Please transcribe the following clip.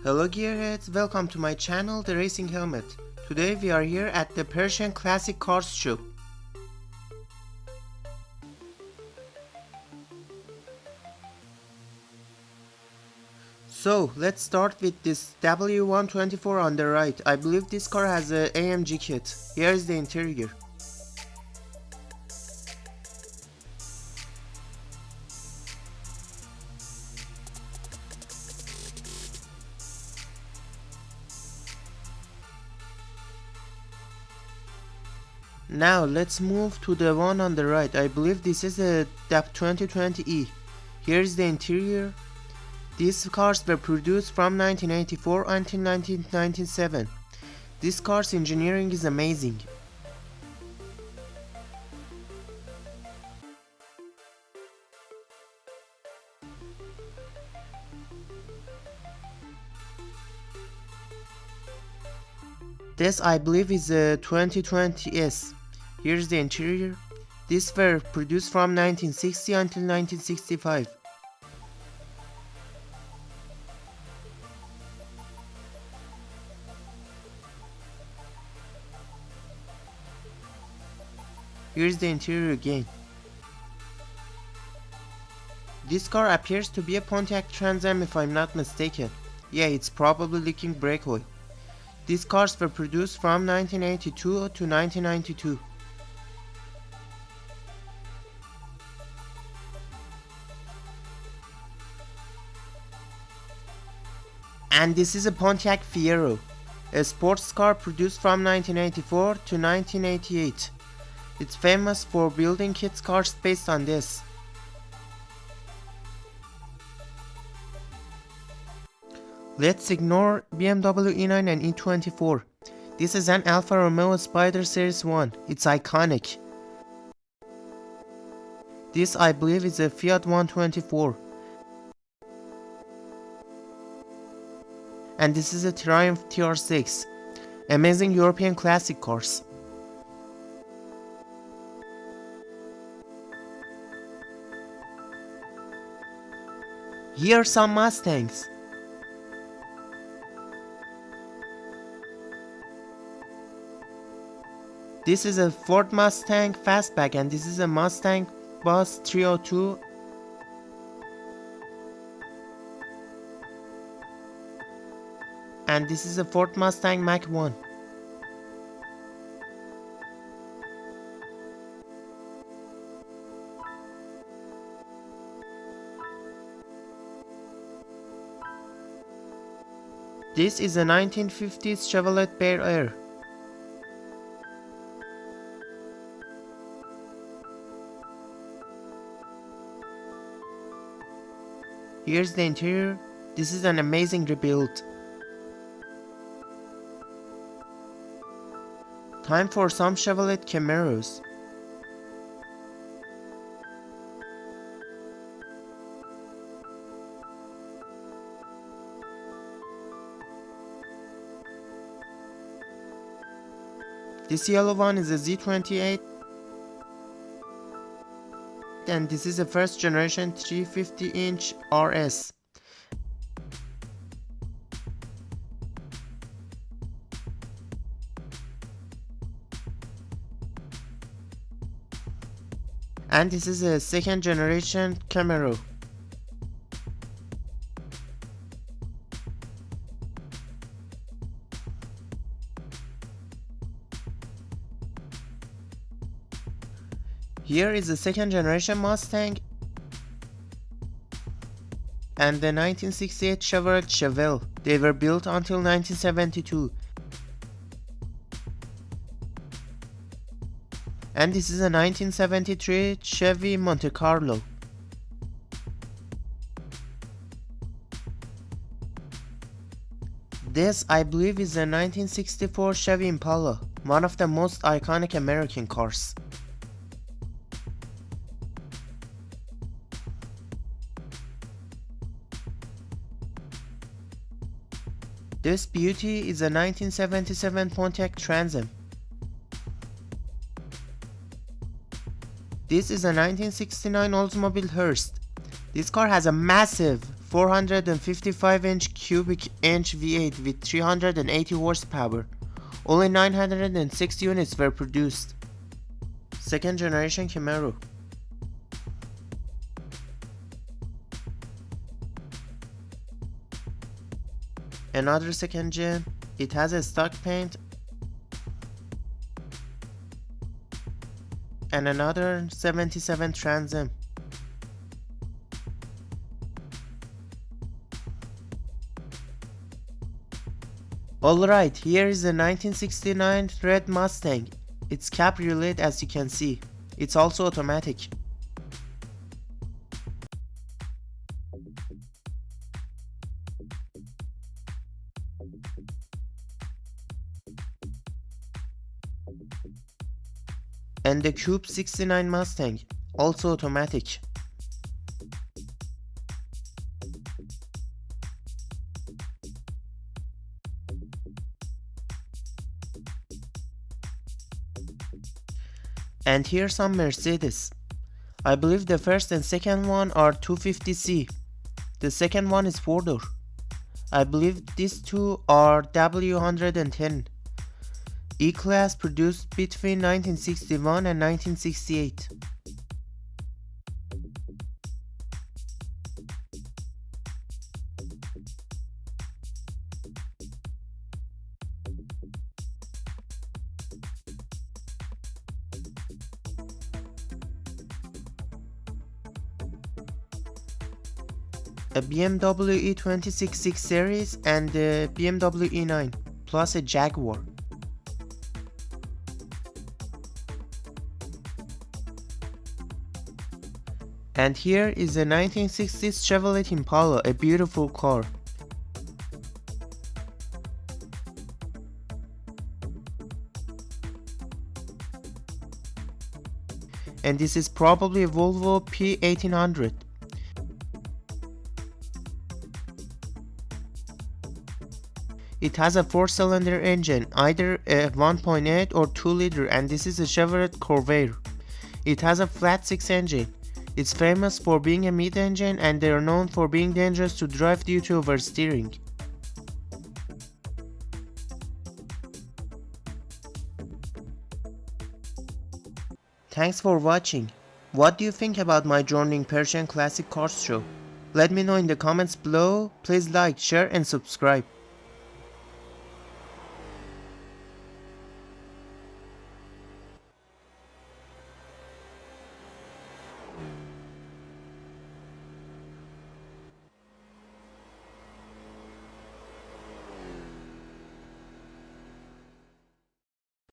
Hello gearheads, welcome to my channel The Racing Helmet. Today we are here at the Persian Classic Cars Show. So let's start with this W124 on the right. I believe this car has a AMG kit. Here is the interior. Now let's move to the one on the right. I believe this is a W2020E. Here is the interior. These cars were produced from 1984 until 1997. This car's engineering is amazing. This I believe is a 2020S. Here's the interior. These were produced from 1960 until 1965. Here's the interior again. This car appears to be a Pontiac Trans Am if I'm not mistaken. Yeah, it's probably leaking brake oil. These cars were produced from 1982 to 1992. And this is a Pontiac Fiero, a sports car produced from 1984 to 1988. It's famous for building kids cars based on this. Let's ignore BMW E9 and E24. This is an Alfa Romeo Spider Series 1. It's iconic. This I believe is a Fiat 124. And this is a Triumph TR6. Amazing European classic cars. Here are some Mustangs. This is a Ford Mustang Fastback and this is a Mustang Bus 302. And this is a Ford Mustang Mach 1. This is a 1950s Chevrolet Bear Air. Here's the interior. This is an amazing rebuild. Time for some Chevrolet Camaros. This yellow one is a Z28. And this is a first generation 350-inch RS. And this is a second generation Camaro. Here is the second generation Mustang and the 1968 Chevrolet Chevelle. They were built until 1972. And this is a 1973 Chevy Monte Carlo. This I believe is a 1964 Chevy Impala, one of the most iconic American cars. This beauty is a 1977 Pontiac Trans Am. This is a 1969 Oldsmobile Hurst. This car has a massive 455-inch cubic inch V8 with 380 horsepower. Only 906 units were produced. Second generation Camaro. Another second gen. It has a stock paint. And another 77 Trans Am. Alright, here is a 1969 red Mustang. It's cabriolet as you can see. It's also automatic. And the Coupe 69 Mustang, also automatic. And here's some Mercedes. I believe the first and second one are 250C. The second one is 4-door. I believe these two are W110. E-Class produced between 1961 and 1968. A BMW E26 6 Series and the BMW E9, plus a Jaguar. And here is a 1960s Chevrolet Impala, a beautiful car. And this is probably a Volvo P1800. It has a 4-cylinder engine, either a 1.8 or 2-liter, and this is a Chevrolet Corvair. It has a flat 6 engine. It's famous for being a mid-engine and they are known for being dangerous to drive due to oversteering. Thanks for watching. What do you think about my joining Persian Classic Cars Show? Let me know in the comments below. Please like, share and subscribe.